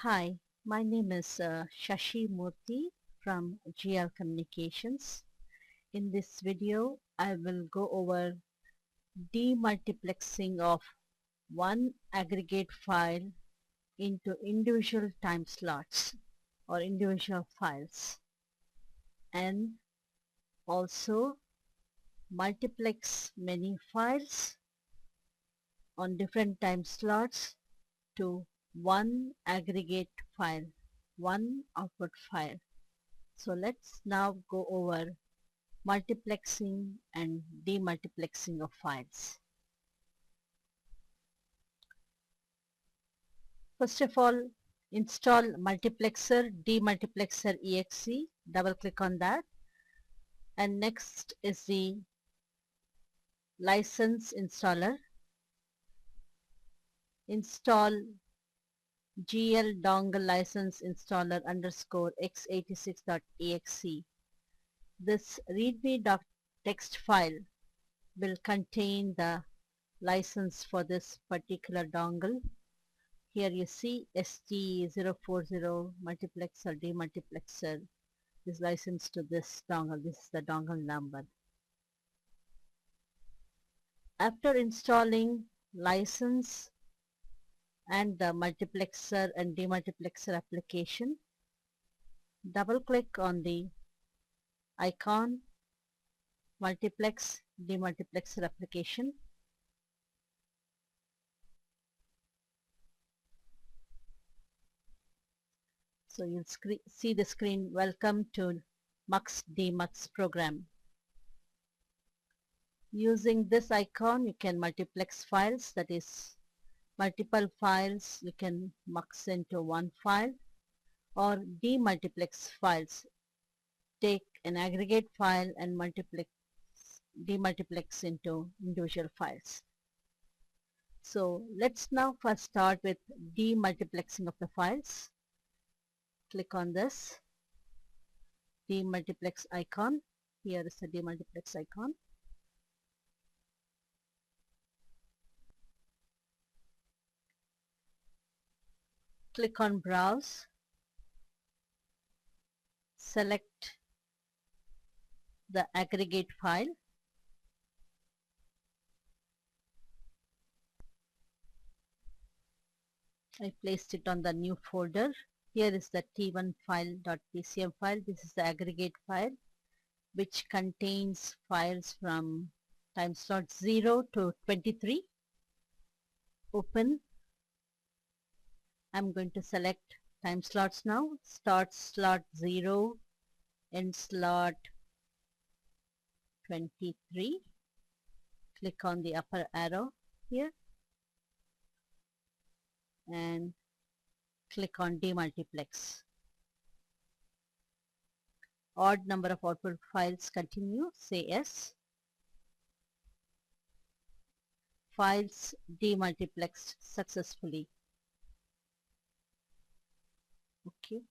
Hi, my name is Shashi Murthy from GL Communications. In this video, I will go over demultiplexing of one aggregate file into individual time slots or individual files, and also multiplex many files on different time slots to one aggregate file, one output file. So let's now go over multiplexing and demultiplexing of files. First of all, install multiplexer, demultiplexer exe, double click on that, and next is the license installer. Install gl dongle license installer underscore x86.exe. This readme.txt file will contain the license for this particular dongle. Here you see ST040 multiplexer, demultiplexer is licensed to this dongle. This is the dongle number. After installing license and the multiplexer and demultiplexer application, double click on the icon multiplex demultiplexer application. So you'll see the screen, welcome to Mux Demux program. Using this icon, you can multiplex files, that is multiple files you can mux into one file, or demultiplex files. Take an aggregate file and demultiplex into individual files. So let's now first start with demultiplexing of the files. Click on this demultiplex icon. Here is the demultiplex icon. Click on browse. Select the aggregate file. I placed it on the new folder. Here is the t1file.pcm file. This is the aggregate file which contains files from time slot 0 to 23. Open. I'm going to select time slots now. Start slot 0, end slot 23. Click on the upper arrow here and click on demultiplex. Odd number of output files continue, say yes. Files demultiplexed successfully. Okay.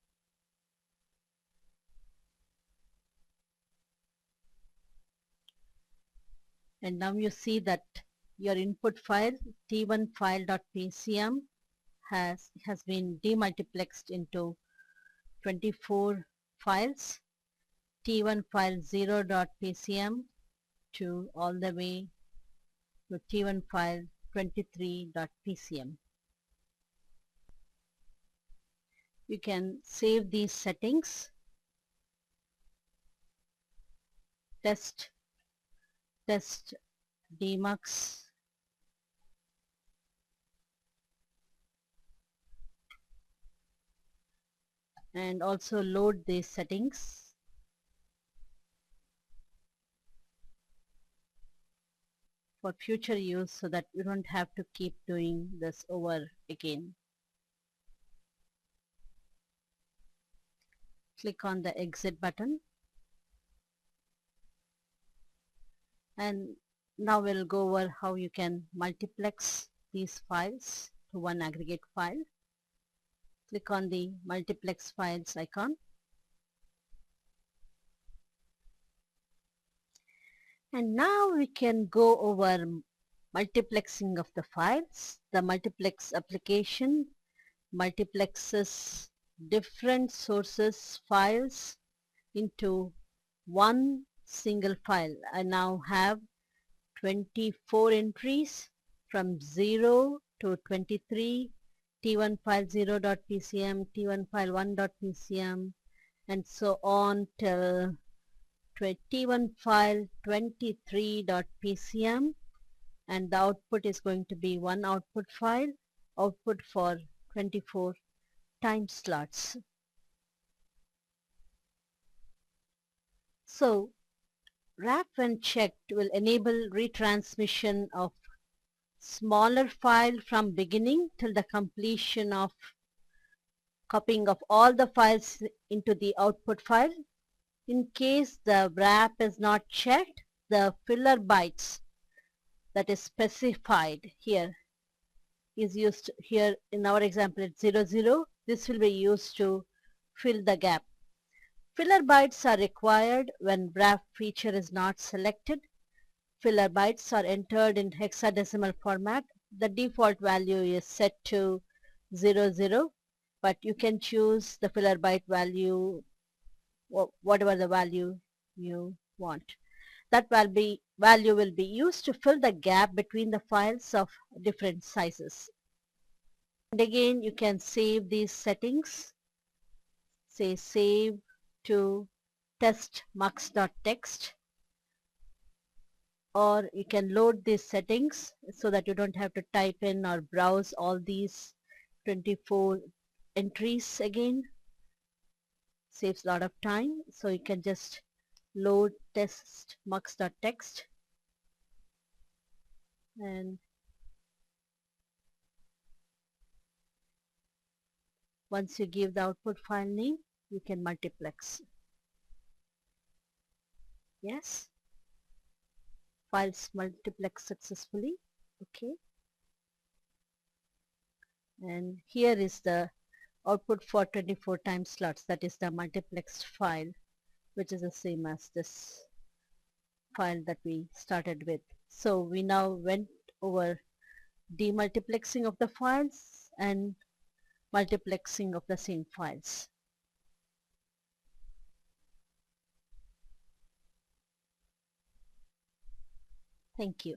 And now you see that your input file t1file.pcm has been demultiplexed into 24 files, t1 file 0.pcm to all the way to t1 file 23.pcm. You can save these settings. Test demux and also load these settings. For future use so that you don't have to keep doing this over again. Click on the exit button. And now we'll go over how you can multiplex these files to one aggregate file. Click on the multiplex files icon. And now we can go over multiplexing of the files. The multiplex application multiplexes different sources files into one single file. I now have 24 entries from 0 to 23, T1 file 0.pcm, T1 file 1.pcm, and so on till T1 file 23.pcm, and the output is going to be one output file, output for 24 time slots. So wrap when checked will enable retransmission of smaller file from beginning till the completion of copying of all the files into the output file. In case the wrap is not checked, the filler bytes that is specified here is used here. In our example it's 00. This will be used to fill the gap. Filler bytes are required when wrap feature is not selected. Filler bytes are entered in hexadecimal format. The default value is set to 00, but you can choose the filler byte value, whatever the value you want. That value will be used to fill the gap between the files of different sizes. And again, you can save these settings. Say save to testmux.txt, or you can load these settings so that you don't have to type in or browse all these 24 entries again. Saves a lot of time, so you can just load testmux.txt, and once you give the output file name, you can multiplex. Yes, files multiplex successfully. Okay, and here is the output for 24 time slots. That is the multiplexed file, which is the same as this file that we started with. So we now went over demultiplexing of the files and multiplexing of the same files. Thank you.